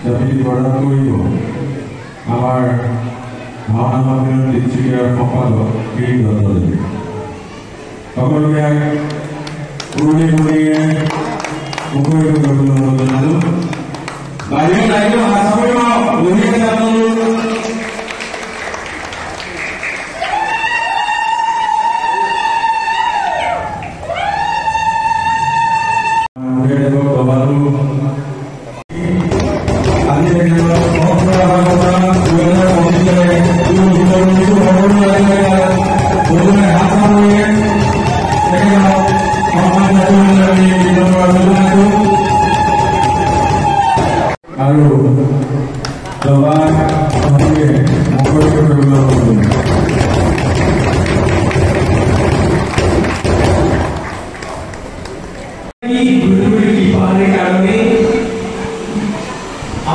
জাপিটি প্ৰদান কৰিব আমাৰ ভাওনা মন্দিৰৰ তিনিচুকীয়াৰ সম্পাদক গিৰীশ দত্তদেৱে। সকলোকে পুৰণি পুৰণিয়ে মুখৰিত কৰিবলৈ অনুৰোধ জনালোঁ। বাহিৰৰ দায়িত্ব হাত চাপৰি বহি আছে আপোনালোক।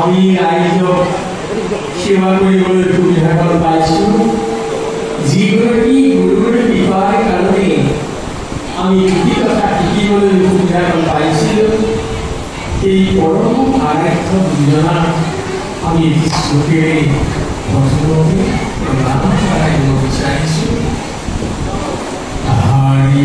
আমি ৰাইজক সেৱা কৰিবলৈ সুবিধাকণ পাইছোঁ। যিগৰাকী গুৰুৰ কৃপাৰ কাৰণে আমি যি কথা শিকিবলৈ সুবিধাকণ পাইছিলোঁ, সেই পৰম আৰাধ্য দুজনাক আমি চকুৰে প্ৰথমে প্ৰণাম জনাব বিচাৰিছোঁ। হৰি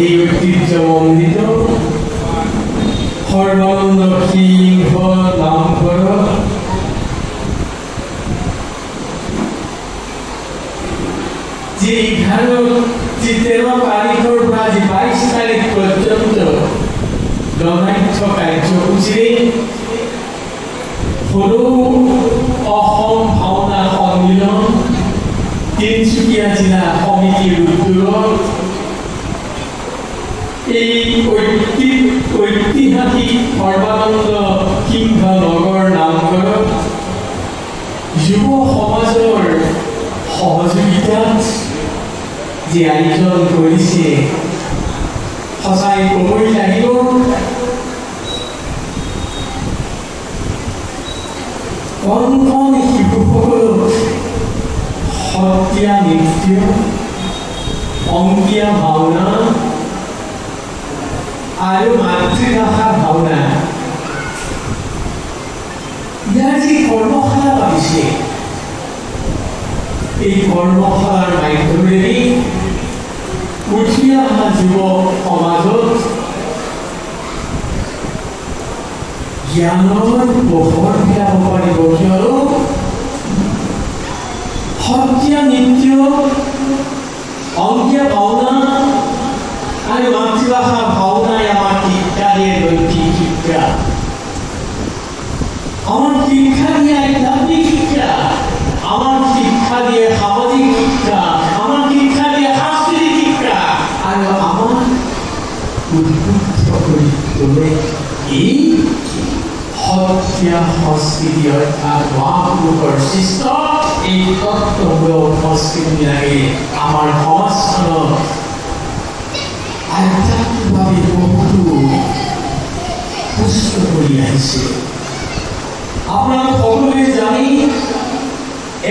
এই ঐতিহ্যমণ্ডিত সৰ্বানন্দ সিংহ নামঘৰ যি 13 তাৰিখৰ পৰা 22 তাৰিখ পৰ্যন্ত গণাঢ্য কাৰ্যসূচীৰে সৰু অসম ভাওনা সন্মিলন তিনিচুকীয়া জিলা সমিতিৰ উদ্যোগত এই ঐতিহাসিক সৰ্বানন্দ সিংহ নগৰ নামঘৰত যুৱ সমাজৰ সহযোগিতাত যি আয়োজন কৰিছে, সঁচাই ক'বই লাগিব কণ কণ শিশুসকলক সত্ৰীয়া নৃত্য, অংকীয়া ভাওনা আৰু মাতৃভাষা ভাওনা ইয়াৰ যি কৰ্মশালা পাতিছে, এই কৰ্মশালাৰ মাধ্যমেৰে উঠি অহা যুৱ সমাজত জ্ঞানৰ পোহৰ পেলাব পাৰিব। কিয়নো সত্ৰীয়া নৃত্য, অংকীয়া ভাওনা আৰু মাতৃভাষা ভাওনাই আমাৰ শিক্ষা দিয়ে নৈতিক শিক্ষা, আমার শিক্ষা দিয়ে আধ্যাত্মিক শিক্ষা, আমার শিক্ষা দিয়ে সামাজিক শিক্ষা, আমার শিক্ষা দিয়ে সাংস্কৃতিক শিক্ষা আর আমার উদ্বুদ্ধ করে তোলে এই সত্ৰীয়া সংস্কৃতি অৰ্থাৎ মহাপুৰুষৰ সৃষ্ট এই তত্ত্বমূলক সংস্কৃতিবিলাকে আমাৰ সমাজখনক আধ্যাত্মিকভাৱে বহুতো পুষ্ট কৰি আহিছে। আপোনালোক সকলোৱে জানি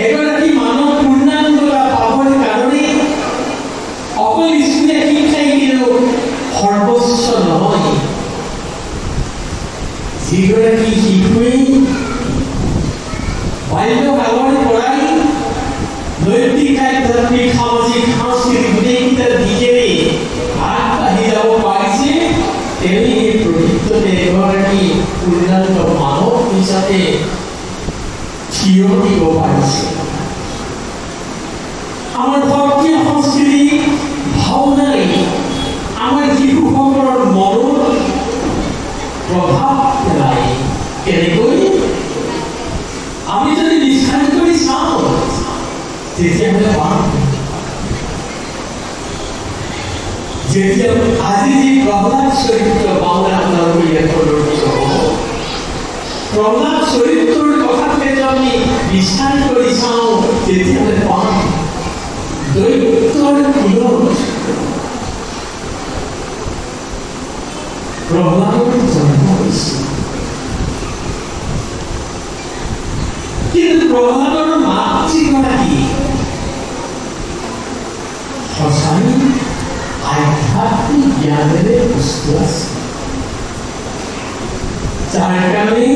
এগৰাকী মানুহ পূৰ্ণাংগতা পাবৰ কাৰণে অকল স্কুলীয়া শিক্ষাই কিন্তু সৰ্বোচ্চ নহয়। যিগৰাকী শিশুৱে বাল্যকালৰ পৰাই নৈতিক, আধ্যাত্মিক, সামাজিক, সাংস্কৃতিক গোটেইকেইটা দিশেৰে আগবাঢ়ি যাব পাৰিছে, তেওঁ এই প্ৰকৃততে এগৰাকী পূৰ্ণাংগ মানৱ হিচাপে থিয় দিব পাৰিছে। আমাৰ সক্ৰিয় সংস্কৃতি ভাৱনাই আমাৰ শিশুসকলৰ মনত প্ৰভাৱ পেলায়। কেনেকৈ আমি যদি বিশ্বাস কৰি চাওঁ তেতিয়াহ'লে পাম যেতিয়া আজি যি প্ৰহ্লাদ চৰিত্ৰ পাওঁনে আপোনালোকে ইয়াত প্ৰদৰ্শিত হ'ব। প্ৰহ্লাদ চৰিত্ৰৰ কথাটোকে যদি আমি বিশ্বাস কৰি চাওঁ তেতিয়াহ'লে পাম দৈত্যৰ কুলত প্ৰহ্লাদৰ জন্ম হৈছিল। কিন্তু প্ৰহ্লাদৰ মাতৃগৰাকী সঁচাই আধ্যাত্মিক জ্ঞানেৰে পুষ্ট আছে, যাৰ কাৰণে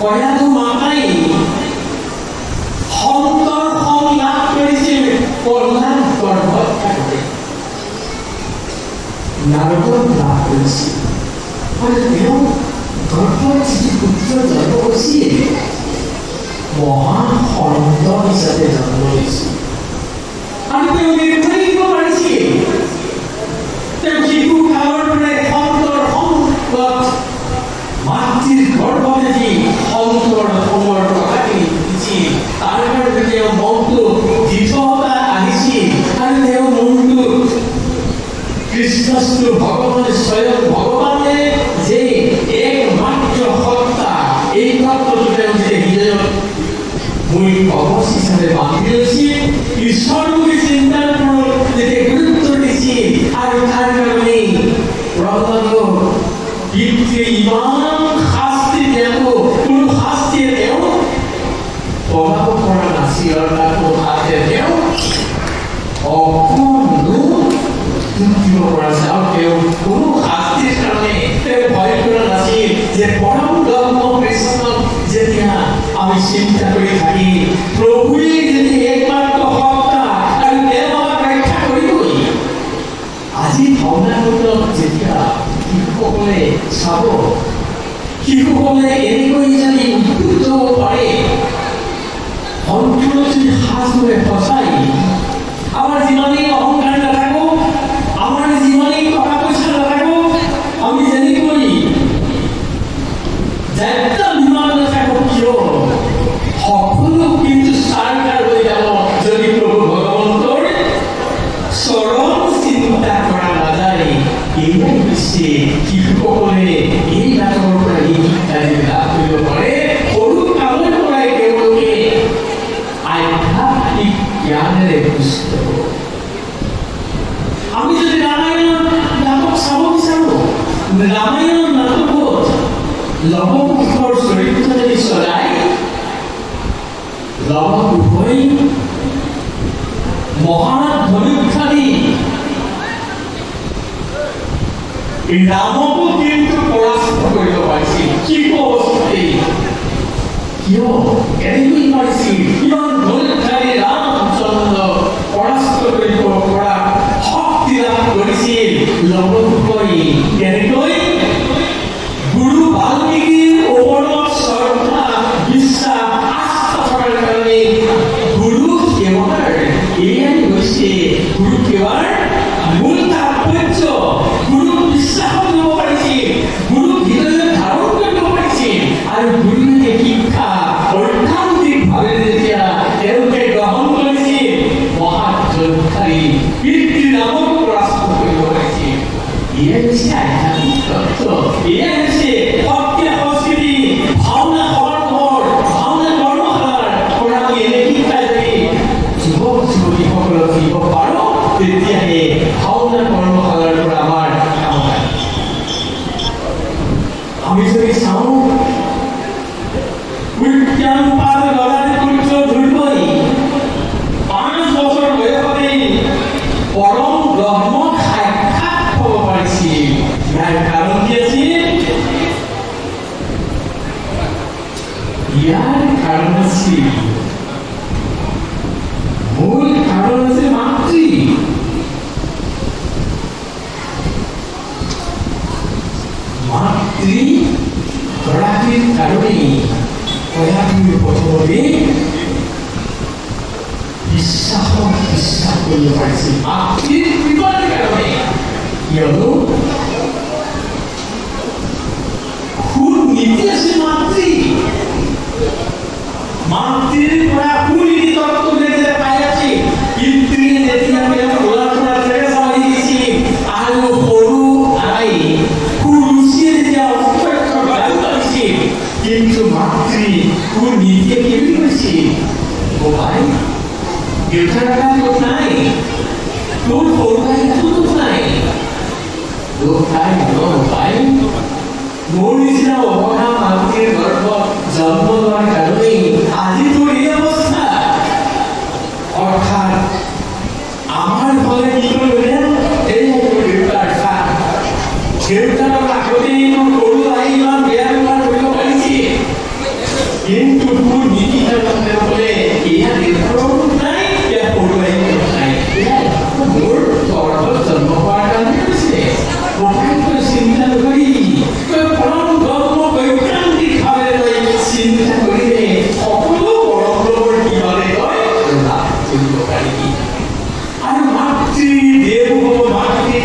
কন্যাটো মাতাই সন্তৰ সং লাভ কৰিছিল প্ৰহ্লাদ গৰ্ভত থাকোঁতে। নাৰদক লাভ কৰিছিল আৰু তেওঁ গৰ্ভত যিটো পুত্ৰ জন্ম হৈছিল মহান সন্ত হিচাপে জন্ম হৈছিল। আৰু তেওঁ নিৰ্ণয় দিব পাৰিছিল তেওঁ শিশু কালৰ পৰাই সন্তৰ সংগত মাতৃৰ গৰ্ভৱতী সন্তৰ সমৰ কথাখিনি বুজিছিল। তাৰ কাৰণে তেওঁ মনটো দৃঢ়তা আহিছিল আৰু তেওঁ মনটো কৃষ্ণস্তু ভগৱান স্বয়ং ভগৱানে যে একমাত্ৰ সত্তা এই তত্ত্বটো তেওঁ যে হৃদয়ত মূল কবচ হিচাপে বান্ধি লৈছিল, ঈশ্বৰ বুলি চিন্তাৰ ওপৰত যেতিয়া গুৰুত্ব দিছিল। আৰু তাৰ কাৰণে প্ৰহ্লাদক পিতৃ ইমান শাস্তি দিয়াটো কোনো শাস্তিয়ে তেওঁ প্ৰভাৱ কৰা নাছিল। আৰু তাৰ কথাতে তেওঁ অকণো দিব পৰা নাছিল আৰু তেওঁ কোনো শাস্তিৰ কাৰণে তেওঁ ভয় কৰা নাছিল যে পৰম ব্ৰহ্ম কৃষ্ণক যেতিয়া আমি চিন্তা কৰি থাকি প্ৰভুৱে যদি একমাত্ৰ সত্তা আৰু তেওঁ আমাক ৰক্ষা কৰিবই। আজি ভাওনাখণ্ডত যেতিয়া শিশুসকলে চাব, শিশুসকলে এনেকৈ যদি উদ্বুদ্ধ হ'ব পাৰে, অন্তৰত যদি সাজ ধৰে সঁচাই আমাৰ যিমানেই অহংকাৰ নাথাকক, আমাৰ যিমানেই টকা পইচা নাথাকক, আমি যেনেকৈ যাত্ৰা বিমান নাথাকক কিয় সকলো কিন্তু চাৰকাৰ হৈ যাব যদি প্ৰভু ভগৱন্তৰ চৰণ চিন্তা কৰা নাযায়। এইবাৰ হৈছে শিশুসকলে এই নাটকৰ পৰা এই শিক্ষা লাভ কৰিব পাৰে। সৰু কালৰ পৰাই তেওঁলোকে আধ্যাত্মিক জ্ঞানেৰে পুষ্ট। আমি যদি ৰামায়ণ নাটক চাব বিচাৰোঁ, ৰামায়ণ নাটকত লৱকুশৰ চৰিত্ৰ যদি চলাই, লৱকুশই মহান ধনুৰ্ধাৰী ৰামকো কিন্তু পৰাস্ত কৰিব পাৰিছিল। শিশু অৱস্থাতেই কিয় এনেকৈ পাৰিছিল? ইমান ধনুৰ্ধাৰী ৰামচন্দ্ৰ পৰাস্ত কৰিব পৰা শক্তি লাভ কৰিছিল লৱকুশই। কেনেকৈ? গুৰু বাল্মীকিৰ ওপৰত শ্ৰদ্ধা বিশ্বাস আস্থা থকাৰ কাৰণে গুৰু সেৱাৰ এয়াই হৈছে গুৰু সেৱাৰ মূল তাৎপৰ্য। গুৰুক বিশ্বাস কৰিব পাৰিছিল, গুৰুক হৃদয়ত ধাৰণ কৰিব পাৰিছিল আৰু গুৰুৱে শিক্ষা ঐকান্তিকভাৱে যেতিয়া তেওঁলোকে গ্ৰহণ কৰিছিল মহাযুদ্ধাৰী পিতৃ ৰামক পৰাস্ত কৰিব পাৰিছিল। এয়াই হৈছে আধ্যাত্মিক তত্ত্ব, এয়াই হৈছে সত্য সংস্কৃতি। ভাওনা সমাৰোহৰ ভাওনা কৰ্মশালাৰ পৰা আমি এনে শিক্ষা যদি যুৱক যুৱতীসকলক দিব পাৰোঁ তেতিয়াহে ভাওনা কৰ্মশালাৰ পৰা আমাৰ কাম হয়। আমি যদি চাওঁ উদ্যানপাল গদাধৰ পুত্ৰ ধ্ৰুৱই 5 বছৰ বয়সতেই পৰম ব্ৰহ্মক সাক্ষাৎ হ'ব পাৰিছিল। ইয়াৰ কাৰণ কি আছিল? ইয়াৰ কাৰণ আছিল মূল কাৰণ আছিল মাতৃ। মাতৃ গৰাকীৰ কাৰণেই প্ৰথমতে বিশ্বাসক কৰিব পাৰিছিল মাতৃৰ কৃপাৰ কাৰণে কিয়নো নীতি আছে মাতৃৰ পৰা সুনীতি তত্ত্ব যে পাই আছে কিন্তু যেতিয়া ওলাৰ পৰা তেৰেছা হৈ গৈছে আৰু সৰু আই সুৰুচিয়ে যেতিয়া অপত্য গাড়ী পাইছে কিন্তু মাতৃ সুনীতিয়ে কি বুলি কৈছে অ ভাই দেউতাৰ গাত নাই তোৰ সৰু ভাইটো নাই তোৰ ভাই ভাই মোৰ নিচিনা অৱধা মাতৃৰ গৰ্ভত জন্ম লোৱাৰ কাৰণেই আজি তোৰ এই অৱস্থা অৰ্থাৎ আমাৰ ঘৰে কি কৰিলে এই তোৰ দেউতাৰ চাহ দেউতাৰ আগতেই তোৰ সৰু আহি ইমান বেয়া ব্যৱহাৰ কৰিব পাৰিছে কিন্তু তোৰ নীতি বোলে এয়া দেউতাৰো নাই এয়া সৰু আহি নাই মোৰ গৰ্ভত জন্ম হোৱাৰ কাৰণে কৈছে কথাটো চিন্তা নকৰি চিন্তা কৰিলে সকলো পৰম্পৰাৰ কিবাৰে তই লাভ কৰিব পাৰিবি আৰু মাতৃ দেৱ মাতৃ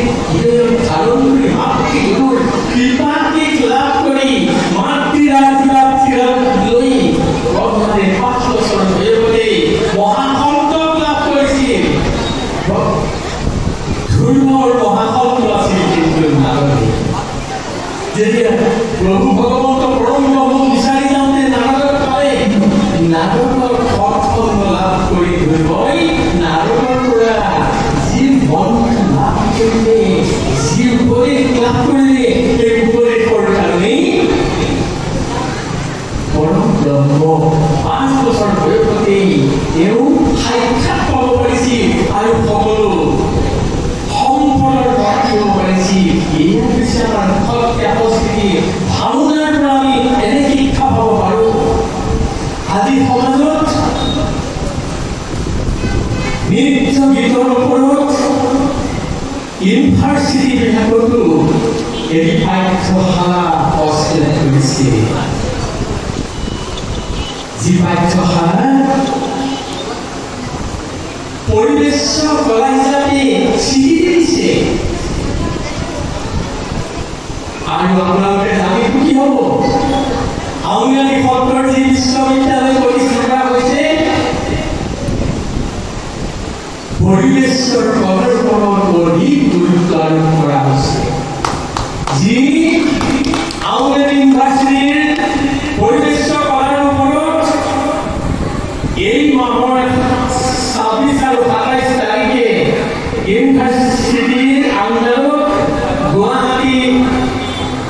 ধাৰণ কৰি মাতৃগুৰুৰ কৃপাকে লাভ কৰি মাতৃৰ আশীৰ্বাদ চিৰাত লৈ ব্ৰহ্মাৰে 5 বছৰ বয়সতে মহাসন্তক লাভ কৰিছিল ধৰ্মৰ মহাসন্ত আছিল কিন্তু নাৰদে যেতিয়া প্ৰভু ভগৱন্ত পৰম ব্ৰহ্ম বিচাৰি যাওঁতে নাৰদক পালে নাৰদৰ সৎসংগ লাভ কৰি ধৰিবই নাৰদৰ পৰা যি মন্ত্ৰ লাভ কৰিলে যি উপদেশ লাভ কৰিলে সেই উপদেশৰ কাৰণেই পৰম ব্ৰহ্ম 5 বছৰ বয়সতেই তেওঁ সাক্ষাৎ পাব পাৰিছিল আৰু সকলো সম্পদৰ পৰা কৰিব পাৰিছিল এয়া হৈছে আমাৰ সত্য সংস্কৃতি ভাওনাৰ পৰা আমি এনে শিক্ষা পাব পাৰো আজি সমাজত নৃত্য গীতৰ ওপৰত ইউনিভাৰ্চিটি বিলাকতো এটি পাঠ্যশালা প্ৰস্তুত কৰিছে যি পাঠ্যশালা পৰিবেশ কলা হিচাপে স্বীকৃতি দিছে আৰু আপোনালোকে জানি কি হ'ব আউনীআটী সত্ৰৰ যি বিশ্ববিদ্যালয় প্ৰতিষ্ঠা কৰা হৈছে পৰিবেশৰ কলাৰ ওপৰত অধিক গুৰুত্ব আৰোপ কৰা হৈছে যি আউনীআটী ইউনিভাৰ্চিটিৰ পৰিবেশৰ কলাৰ ওপৰত এই মাহৰ 26 আৰু 27 তাৰিখে ইউনিভাৰ্চিটিৰ আণ্ডাৰত গুৱাহাটী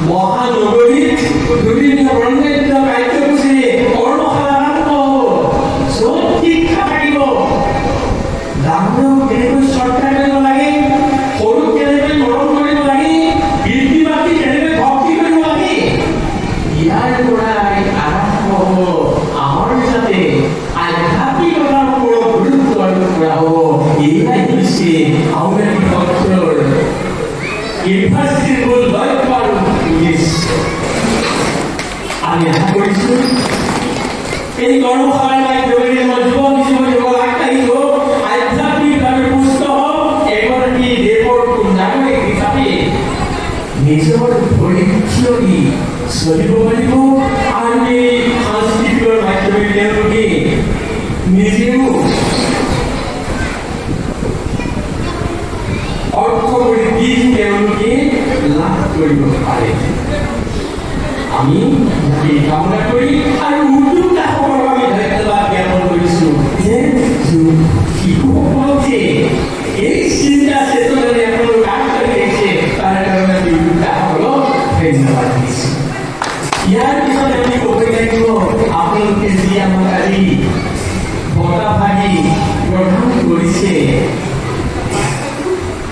মহানগৰীত বিভিন্ন বৰ্ণাঢ্য কাৰ্যসূচীৰে কৰ্মশালা আৰম্ভ হ'ব চব শিক্ষা থাকিব ডাঙৰক কেনেকৈ শ্ৰদ্ধা কৰিব লাগে সৰুক কেনেকৈ মৰম কৰিব লাগে বৃদ্ধি মাতৃ কেনেকৈ ভক্তি কৰিব লাগে ইয়াৰ পৰাই আৰম্ভ হ'ব আমাৰ যাতে আধ্যাত্মিকতাৰ ওপৰত গুৰুত্ব আৰোপ কৰা হ'ব এয়াই হৈছে আউনীআটী সত্ৰৰ ইউনিভাৰ্চিটিৰ মূল লক্ষ্য আৰু উদ্দেশ্য আমি আশা কৰিছোঁ এই কৰ্মশালাৰ মাধ্যমেৰে মই যুৱক আগবাঢ়িব আধ্যাত্মিকভাৱে পুষ্ট হওক এগৰাকী দেশৰ নাগৰিক হিচাপে নিজৰ ভৰিত থিয় দি চলিব পাৰিব আৰু এই সাংস্কৃতিকৰ মাধ্যমেৰে তেওঁলোকে নিজেও অৰ্থবৃদ্ধি তেওঁলোকে লাভ কৰিব পাৰে আমি এই কামনা কৰি আৰু উদ্যোক্তাসকলক আমি ধন্যবাদ জ্ঞাপন কৰিছোঁ যে শিশুসকলক যে এই চিন্তা চেতনাৰে আপোনালোক আগবাঢ়ি আহিছে তাৰ কাৰণে আমি উদ্যোক্তাসকলক ধন্যবাদ দিছোঁ ইয়াৰ পিছত আমি ক'ব লাগিব আপোনালোকে যি আমাক আজি বঁটা ভাগি প্ৰদান কৰিছে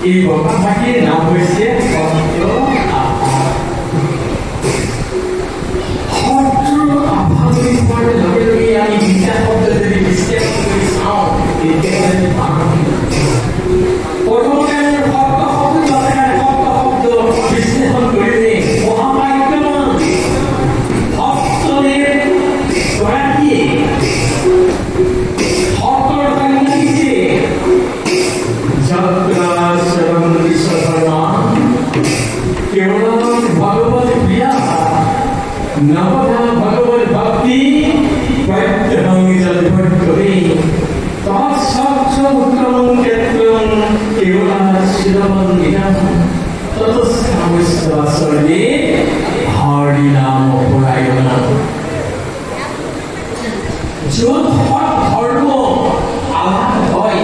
এই বঁটা ভাগিৰ নাম হৈছে সত্য আভা বুলি কোৱাৰ লগে লগে আমি বিদ্যা শব্দ যদি বিশ্লেষণ কৰি চাওঁ তেতিয়াহ'লে প্ৰথমতে সত্য শব্দ বিশ্লেষণ কৰিলে মহাবাক্যমান সত্যদেৱ গৰাকীয়ে সত্ৰৰ ভাগ লাগিছে উত্তমং ক্ষেত্রং কেবলাশ্রমন্দিরম ততস্থামস্তবাসর্গে হরিনাম পরায়ণম। যত ধর্ম আলাদা হয়,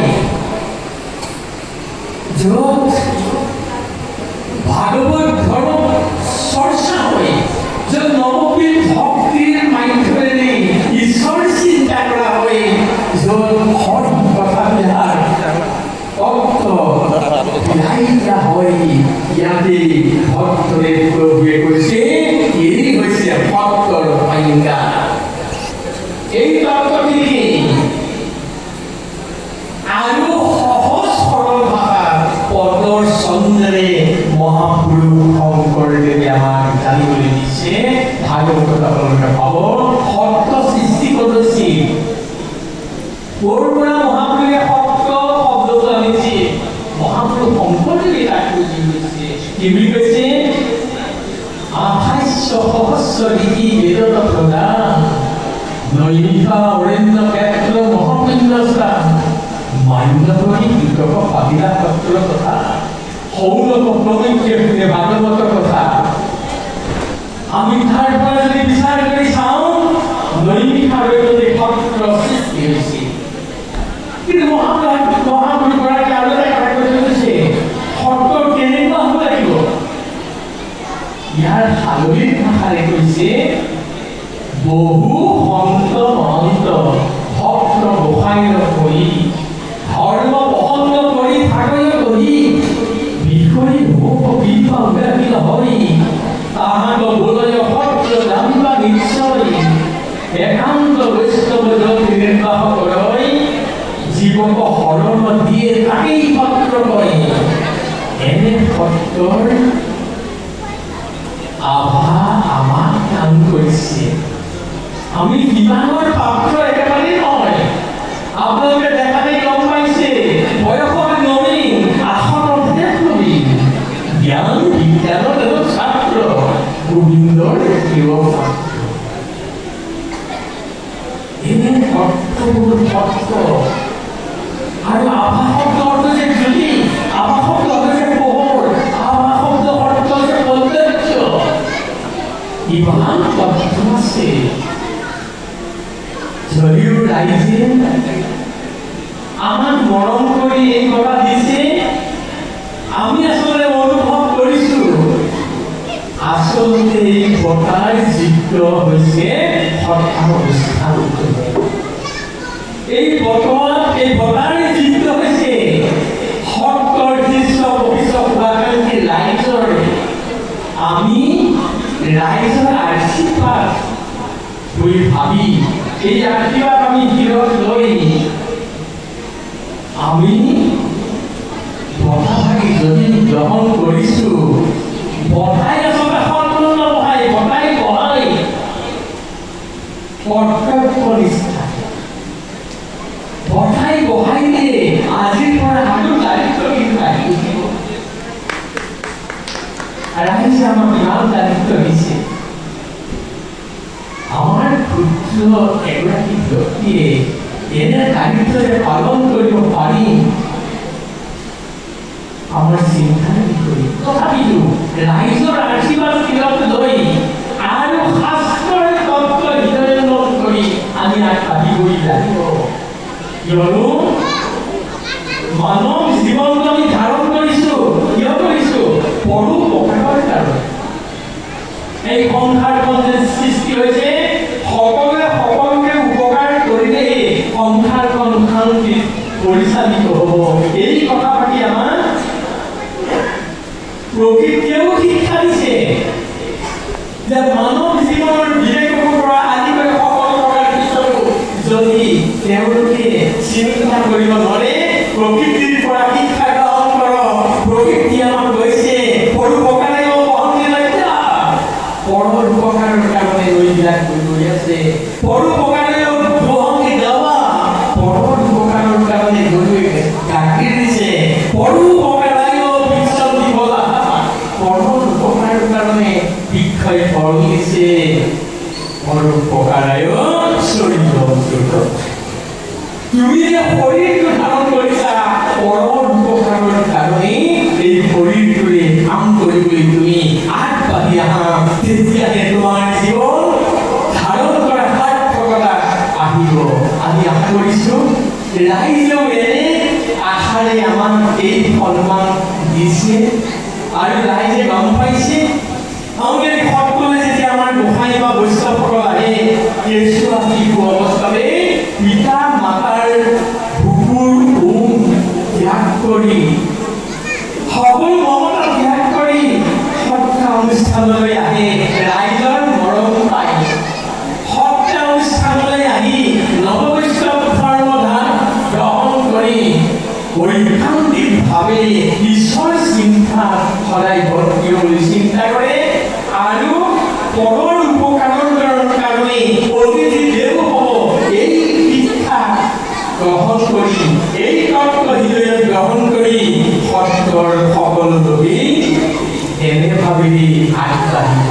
যত ভাগবত ধর্ম চর্চা হয়, যত নবপীঠ ভক্তির মাধ্যমে ঈশ্বর চিন্তা করা হয়, যত হরি কথা বিলার অর্থ লাইটা হয়, ইয়াতে ভক্তদের প্ৰভুৱে কৈছে এই হৈছে ভক্তৰ সংজ্ঞা। এই তত্ত্বটি আৰু সহজ সৰল ভাষা পদৰ চন্দ্ৰে মহাপুৰুষ শংকৰদেৱে আমাক জানিবলৈ দিছে। ভাগৱতত আপোনালোকে পাব সত্য সৃষ্টি কৰিছে। ক'ৰ পৰা মহাপুৰুষে সত্য শব্দটো আনিছে? মহাপুৰুষ শংকৰদেৱে তাক বুজি লৈছে। কি বুলি কৈছে? আঠাইশ সহস্ৰ ৰীতি বেদত প্ৰদান নৈমিষা অৰণ্য ক্ষেত্ৰ মহাপুণ্যস্থান মান্যবৰী দুৰ্গক পাবিলা পত্ৰৰ কথা সৌলভ প্ৰমুখ্যে ভাগৱতৰ কথা আমি তাৰ পৰা যদি বিচাৰ কৰি চাওঁ, নৈমিষা অৰণ্যতে সত্ৰ সৃষ্টি হৈছে। কিন্তু মহাপুৰুষগৰাকী আৰু এটা কথা কৈ গৈছে, সত্ৰ কেনেকুৱা হ'ব লাগিব? ইয়াৰ সাগৰীক ভাষাৰে কৈছে, বহু সন্ত মহন্ত ভক্ত গোসাঁইৰ কৰি ধৰ্ম বসন্ত কৰি থাকয় কৰি বিষয় বিভাগী হয় তাহাঁত বোলয় সত্ৰ জানিবা নিশ্চয় একান্ত বৈষ্ণৱ নিৰ্বাহ কৰয় জীৱক শৰণ দিয়ে তাকেই সত্ৰ কয়। এনে সত্ৰৰ আভা আমাক কাম কৰিছে। আমি কিমানৰ পাত্ৰ একেবাৰে নহয়। আপোনালোকে দেখাতে গম পাইছে, বয়সত নবীন, আসনতে নবীন, জ্ঞান বিজ্ঞানৰ এজন ছাত্ৰ, গোবিন্দৰ প্ৰিয় ছাত্ৰ। এনে সত্ৰবোৰ সত্ৰ আৰু আভা শব্দ অৰ্থ যে জ্যোতি, আভা শব্দ অৰ্থ যে পোহৰ, আভা শব্দ অৰ্থ যে সৌন্দৰ্য। ইমান তথ্য আছে। যদিও ৰাইজে আমাক মৰম কৰি এই কথা দিছে, আমি আচলতে অনুভৱ কৰিছো আচলতে এই বঁটাৰ যোগ্য হৈছে সত্ৰানুষ্ঠান। এই বঁটাৰ যোগ্য হৈছে সত্ৰৰ দৃশ্য ভৱিষ্যত শুভাকাংক্ষী ৰাইজৰ। আমি ৰাইজৰ আশীৰ্বাদ বুলি ভাবি এই আশীৰ্বাদ আমি শিৰত লৈ আমি বঁটাভাগি যদি গ্ৰহণ কৰিছো, বঁটাই আচলতে সন্মান নবঢ়াই, বঁটাই বঢ়াই কৰ্তব্য নিষ্ঠা। বঁটাই বঢ়াই দিয়ে আজিৰ পৰা আৰু দায়িত্ব কিন্তু আহি থাকিব। ৰাইজে আমাক ইমান দায়িত্ব দিছে। আমাৰ ক্ষুদ্ৰ এগৰাকী ব্যক্তিয়ে এনে দায়িত্বৰে পালন কৰিব পাৰিম আমাৰ চিন্তাৰ বিষয়। তথাপিতো ৰাইজৰ আশীৰ্বাদ শিৰত লৈ আৰু শাস্ত্ৰৰ তত্ত্ব হৃদয়ংগম কৰি আমি আগবাঢ়িবই লাগিব। কিয়নো মানৱ জীৱনটো আমি ধাৰণ কৰিছো, কিয় কৰিছো? পৰোপকাৰৰ কাৰণে। এই সংসাৰখন যে সৃষ্টি হৈছে, সকলোৱে সকলোকে উপকাৰ কৰিলেই সংসাৰখন শান্তিত পৰিচালিত হ'ব। এই কথা পাতি আমাৰ প্ৰকৃতিয়েও শিক্ষা দিছে যে মানৱ জীৱনৰ বিবেকৰ পৰা আদি কৰি সকলো প্ৰকাৰ পিছতো যদি তেওঁলোকে চিন্তা কৰিব নোৱাৰে, প্ৰকৃতিৰ পৰা শিক্ষা গ্ৰহণ কৰক। প্ৰকৃতি আমাক কৈছে পৰোপকাৰেও বহনকে লক্ষ্য, পৰোপকাৰৰ কাৰণে এইবিলাক কৰি আছে। পৰোপকাৰেও বহনকে দেৱা, পৰোপকাৰৰ কাৰণে গৰুৱে গাখীৰ দিছে। পৰোপকাৰেও বিশ্বত দিবলা, পৰোপকাৰৰ কাৰণে শিক্ষাই ফল দিছে। পৰোপকাৰেও চৰিত্ৰ। তুমি যে শৰীৰটো ধাৰণ আমাক এই সন্মান দিছে আৰু ৰাইজে গম পাইছে আমাকে সকলোৱে যেতিয়া আমাৰ গোসাঁই বা বৈষ্ণৱসকল আহে কেঁচুৱা শিশু অৱস্থাতে পিতা মাতাৰ বুকুৰ উম ত্যাগ কৰি সকলো মমতা ত্যাগ কৰি সৎকা অনুষ্ঠানলৈ আহে ৰাইজৰ মৰম পায় সৎকা অনুষ্ঠানলৈ আহি নৱবৈষ্ণৱ ধৰ্মধান গ্ৰহণ কৰি ঐকান্তিকভাৱে ঈশ্বৰ চিন্তা সদায় ভক্তি বুলি চিন্তা কৰে আৰু পৰৰ উপকাৰৰ কাৰণে অতিথি দেৱ হ'ব এই শিক্ষা গ্ৰহণ কৰি এই তত্ত্ব হৃদয়ত গ্ৰহণ কৰি সত্ৰৰ সকলো লোকে এনে ভাবেই আগবাঢ়ি